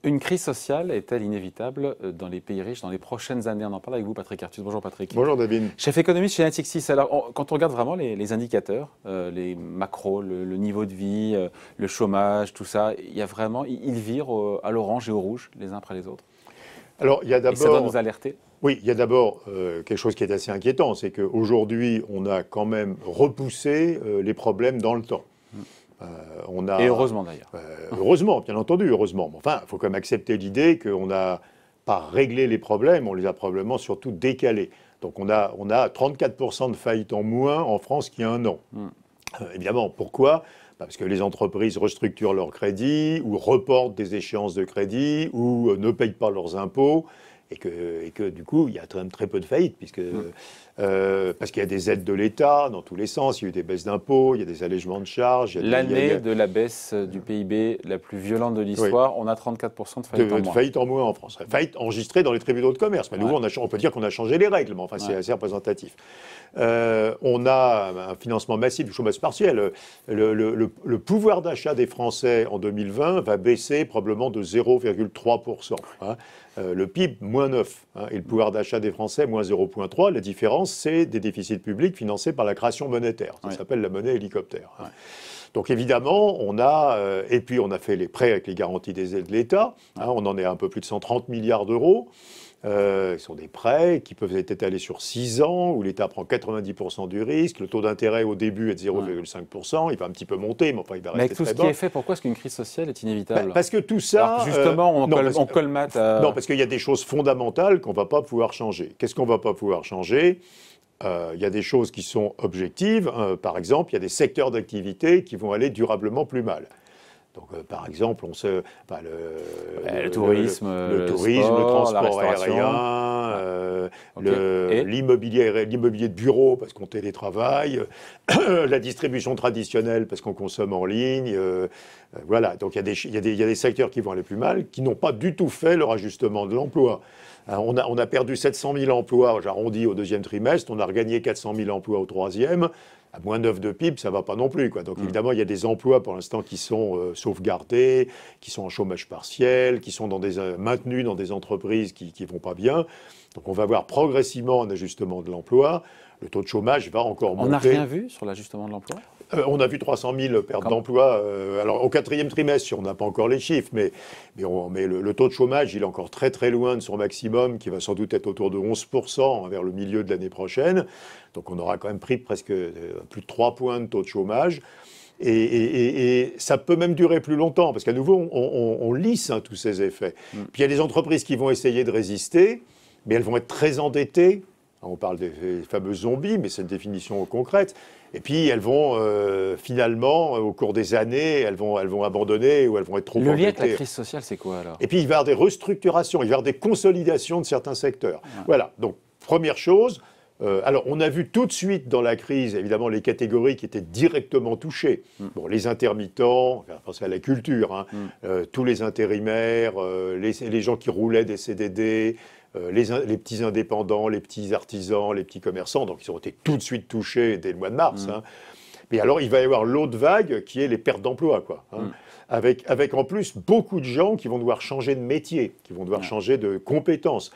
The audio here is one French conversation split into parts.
Une crise sociale est-elle inévitable dans les pays riches dans les prochaines années? On en parle avec vous, Patrick Artus. Bonjour Patrick. Bonjour David. Chef économiste chez Natixis. Alors, quand on regarde vraiment les indicateurs, les macros, le niveau de vie, le chômage, tout ça, il y a vraiment, ils virent à l'orange et au rouge les uns après les autres. Alors, il y a d'abord. Et ça doit nous alerter. Oui, il y a d'abord quelque chose qui est assez inquiétant, c'est qu'aujourd'hui, on a quand même repoussé les problèmes dans le temps. Et heureusement d'ailleurs. Heureusement, bien entendu, heureusement. Mais enfin, il faut quand même accepter l'idée qu'on n'a pas réglé les problèmes, on les a probablement surtout décalés. Donc on a 34% de faillites en moins en France qu'il y a un an. Évidemment, pourquoi ? Parce que les entreprises restructurent leurs crédits, ou reportent des échéances de crédit, ou ne payent pas leurs impôts. Et que du coup, il y a très peu de faillites, parce qu'il y a des aides de l'État dans tous les sens, il y a eu des baisses d'impôts, il y a des allègements de charges. L'année de la baisse du PIB la plus violente de l'histoire, oui. On a 34% de faillites en moins. De faillites en moins en France. Faillites enregistrées dans les tribunaux de commerce. Mais nouveau, on peut dire qu'on a changé les règles, mais enfin, c'est assez représentatif. On a un financement massif du chômage partiel. Le pouvoir d'achat des Français en 2020 va baisser probablement de 0,3%. Le PIB, moins 9. Et le pouvoir d'achat des Français, moins 0,3. La différence, c'est des déficits publics financés par la création monétaire. Ça s'appelle la monnaie hélicoptère. Donc évidemment, et puis on a fait les prêts avec les garanties des aides de l'État. On en est à un peu plus de 130 milliards d'euros. Ce sont des prêts qui peuvent être étalés sur 6 ans, où l'État prend 90% du risque. Le taux d'intérêt au début est de 0,5%. Il va un petit peu monter, mais enfin, il va rester très bas. Mais avec tout ce qui est fait, pourquoi est-ce qu'une crise sociale est inévitable ? Parce que tout ça... Alors justement, on colmate... Non, parce qu'il y a des choses fondamentales qu'on ne va pas pouvoir changer. Qu'est-ce qu'on ne va pas pouvoir changer ? Il y a des choses qui sont objectives. Par exemple, il y a des secteurs d'activité qui vont aller durablement plus mal. Donc, par exemple, le tourisme, le transport aérien, l'immobilier de bureau parce qu'on télétravaille, la distribution traditionnelle parce qu'on consomme en ligne. Voilà, donc il y a des secteurs qui vont aller plus mal, qui n'ont pas du tout fait leur ajustement de l'emploi. On a perdu 700 000 emplois, j'arrondis, au deuxième trimestre, on a regagné 400 000 emplois au troisième. À moins 9 de PIB, ça ne va pas non plus, quoi. Donc évidemment, il y a des emplois pour l'instant qui sont sauvegardés, qui sont en chômage partiel, qui sont maintenus dans des entreprises qui ne vont pas bien. Donc on va voir progressivement un ajustement de l'emploi. Le taux de chômage va encore monter. On n'a rien vu sur l'ajustement de l'emploi ? On a vu 300 000 pertes d'emploi. Alors, au quatrième trimestre, on n'a pas encore les chiffres, mais le taux de chômage, il est encore très très loin de son maximum, qui va sans doute être autour de 11% vers le milieu de l'année prochaine. Donc, on aura quand même pris presque plus de 3 points de taux de chômage. Et ça peut même durer plus longtemps, parce qu'à nouveau, on lisse tous ces effets. Puis, il y a des entreprises qui vont essayer de résister, mais elles vont être très endettées. On parle des fameux zombies, mais c'est une définition concrète. Et puis, elles vont finalement, au cours des années, elles vont abandonner ou elles vont être trop endettées. Le lien avec la crise sociale, c'est quoi alors ? Et puis, il va y avoir des restructurations, il va y avoir des consolidations de certains secteurs. Voilà, donc première chose. Alors, on a vu tout de suite dans la crise, évidemment, les catégories qui étaient directement touchées. Bon, les intermittents, pensez à la culture, tous les intérimaires, les gens qui roulaient des CDD, les petits indépendants, les petits artisans, les petits commerçants, donc ils ont été tout de suite touchés dès le mois de mars. Mais alors, il va y avoir l'autre vague qui est les pertes d'emploi, quoi. Avec en plus beaucoup de gens qui vont devoir changer de métier, qui vont devoir changer de compétences.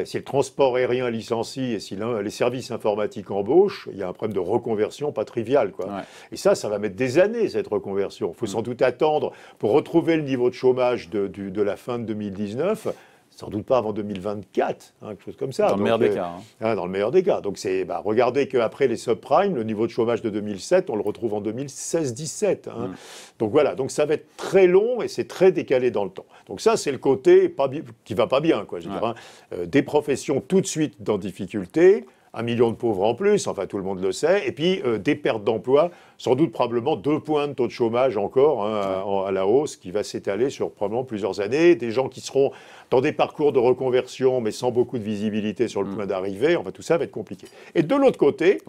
Si le transport aérien licencie et si les services informatiques embauchent, il y a un problème de reconversion pas trivial, quoi. Et ça va mettre des années, cette reconversion. Il faut sans doute attendre pour retrouver le niveau de chômage de la fin de 2019. Sans doute pas avant 2024, quelque chose comme ça. Dans le meilleur des cas. Dans le meilleur des cas. Donc, regardez qu'après les subprimes, le niveau de chômage de 2007, on le retrouve en 2016-17. Donc voilà, donc ça va être très long et c'est très décalé dans le temps. Donc ça, c'est le côté qui va pas bien, quoi. Je veux dire, des professions tout de suite dans difficulté, 1 million de pauvres en plus, enfin tout le monde le sait, et puis des pertes d'emploi, sans doute probablement 2 points de taux de chômage encore à la hausse, qui va s'étaler sur probablement plusieurs années, des gens qui seront dans des parcours de reconversion, mais sans beaucoup de visibilité sur le point d'arrivée, enfin tout ça va être compliqué. Et de l'autre côté,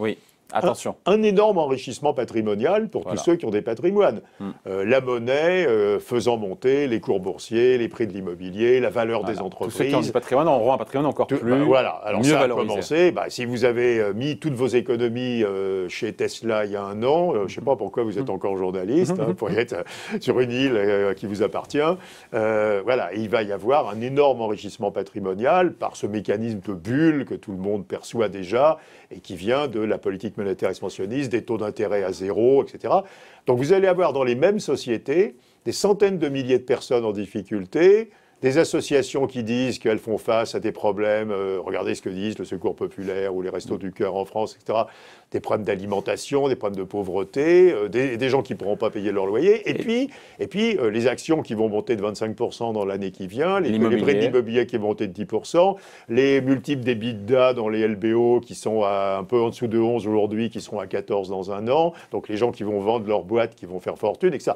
Attention. Un énorme enrichissement patrimonial pour tous ceux qui ont des patrimoines. La monnaie faisant monter les cours boursiers, les prix de l'immobilier, la valeur des entreprises. Tous ceux qui ont du patrimoine auront un patrimoine encore plus voilà. Alors mieux ça a valorisé. commencé, si vous avez mis toutes vos économies chez Tesla il y a un an, je ne sais pas pourquoi vous êtes encore journaliste, vous pourriez être sur une île qui vous appartient. Voilà, il va y avoir un énorme enrichissement patrimonial par ce mécanisme de bulle que tout le monde perçoit déjà et qui vient de la politique monétaire expansionniste, des taux d'intérêt à zéro, etc. Donc vous allez avoir dans les mêmes sociétés des centaines de milliers de personnes en difficulté, des associations qui disent qu'elles font face à des problèmes, regardez ce que disent le Secours populaire ou les Restos du Cœur en France, etc. Des problèmes d'alimentation, des problèmes de pauvreté, des gens qui ne pourront pas payer leur loyer, et puis les actions qui vont monter de 25% dans l'année qui vient, les prix de l'immobilier qui vont monter de 10%, les multiples d'EBITDA dans les LBO qui sont à un peu en dessous de 11 aujourd'hui, qui seront à 14 dans un an, donc les gens qui vont vendre leur boîte, qui vont faire fortune, etc.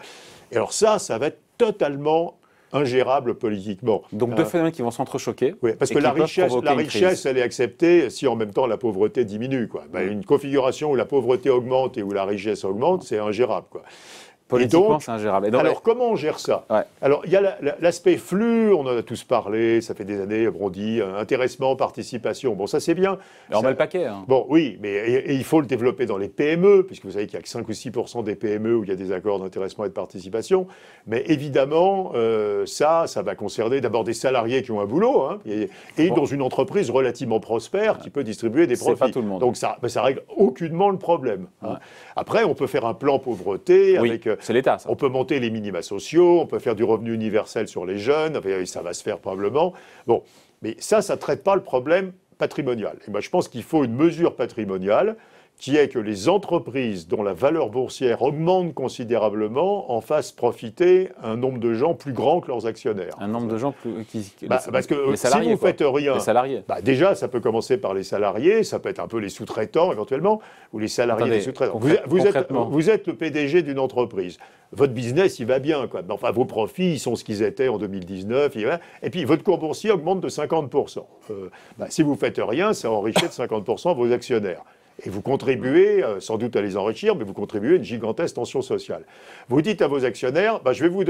Et alors ça va être totalement ingérable politiquement. Donc deux phénomènes qui vont s'entrechoquer. Oui, parce que la richesse, elle est acceptée si en même temps la pauvreté diminue. Une configuration où la pauvreté augmente et où la richesse augmente, c'est ingérable. Politiquement, c'est ingérable. Alors, comment on gère ça? Alors, il y a l'aspect flux, on en a tous parlé, ça fait des années, on dit intéressement, participation. Bon, ça, c'est bien. On met le paquet. Bon, oui, mais et il faut le développer dans les PME, puisque vous savez qu'il n'y a que 5 ou 6% des PME où il y a des accords d'intéressement et de participation. Mais évidemment, ça va concerner d'abord des salariés qui ont un boulot, dans une entreprise relativement prospère qui peut distribuer des profits. C'est pas tout le monde. Donc, ça règle aucunement le problème. Après, on peut faire un plan pauvreté avec... C'est l'État, ça. On peut monter les minima sociaux, on peut faire du revenu universel sur les jeunes, ça va se faire probablement. Bon, mais ça ne traite pas le problème patrimonial. Et moi, je pense qu'il faut une mesure patrimoniale qui est que les entreprises dont la valeur boursière augmente considérablement en fassent profiter un nombre de gens plus grand que leurs actionnaires. Un nombre de gens parce que si vous ne faites rien... Les salariés. Déjà, ça peut commencer par les salariés, ça peut être un peu les sous-traitants éventuellement, ou les salariés des sous-traitants. Vous êtes le PDG d'une entreprise. Votre business, il va bien. Mais enfin, vos profits, ils sont ce qu'ils étaient en 2019. Et puis, votre cours boursier augmente de 50%. Si vous ne faites rien, ça enrichit de 50% vos actionnaires. Et vous contribuez, sans doute à les enrichir, mais vous contribuez à une gigantesque tension sociale. Vous dites à vos actionnaires, je vais vous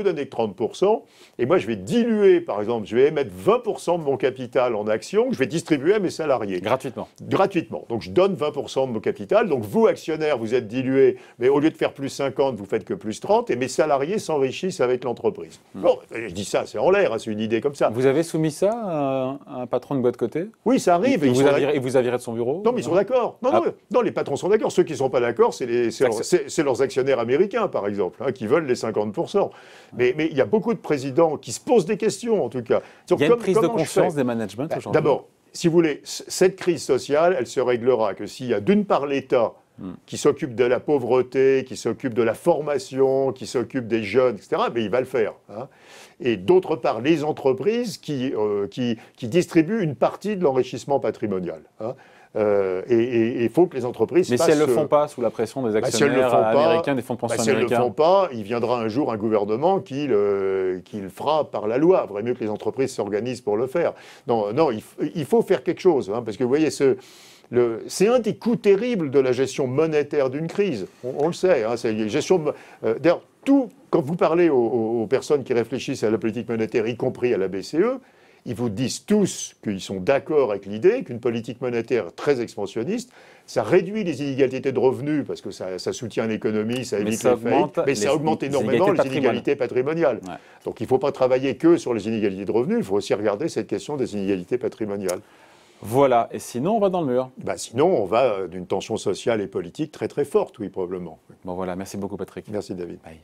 donner que 30%, et moi je vais diluer, par exemple, je vais émettre 20% de mon capital en actions que je vais distribuer à mes salariés. Gratuitement. Gratuitement. Donc je donne 20% de mon capital, donc vous, actionnaires, vous êtes dilués, mais au lieu de faire plus 50, vous faites que plus 30, et mes salariés s'enrichissent avec l'entreprise. Bon, je dis ça, c'est en l'air, c'est une idée comme ça. Vous avez soumis ça à un patron de boîte cotée? Oui, ça arrive. Il vous a viré de son bureau? Non, mais ils sont d'accord. Non, les patrons sont d'accord. Ceux qui ne sont pas d'accord, c'est leurs actionnaires américains, par exemple, qui veulent les 50%. Mais il y a beaucoup de présidents qui se posent des questions, en tout cas. Il y a une prise de conscience des managements aujourd'hui. D'abord, si vous voulez, cette crise sociale, elle se réglera que s'il y a d'une part l'État qui s'occupe de la pauvreté, qui s'occupe de la formation, qui s'occupe des jeunes, etc., mais il va le faire. Et d'autre part, les entreprises qui distribuent une partie de l'enrichissement patrimonial. Et il faut que les entreprises... Mais si elles ne le font pas sous la pression des actionnaires américains, des fonds de pension américains... Si elles ne le font pas, il viendra un jour un gouvernement qui le fera par la loi. Il vaudrait mieux que les entreprises s'organisent pour le faire. Non, il faut faire quelque chose. Parce que vous voyez, c'est un des coûts terribles de la gestion monétaire d'une crise. On le sait. C'est une gestion... D'ailleurs, quand vous parlez aux personnes qui réfléchissent à la politique monétaire, y compris à la BCE, ils vous disent tous qu'ils sont d'accord avec l'idée qu'une politique monétaire très expansionniste, ça réduit les inégalités de revenus, parce que ça soutient l'économie, ça évite les faillites, mais ça augmente énormément les inégalités patrimoniales. Donc il ne faut pas travailler que sur les inégalités de revenus, il faut aussi regarder cette question des inégalités patrimoniales. Voilà, et sinon on va dans le mur. Sinon on va d'une tension sociale et politique très très forte, oui, probablement. Bon voilà, merci beaucoup Patrick. Merci David. Bye.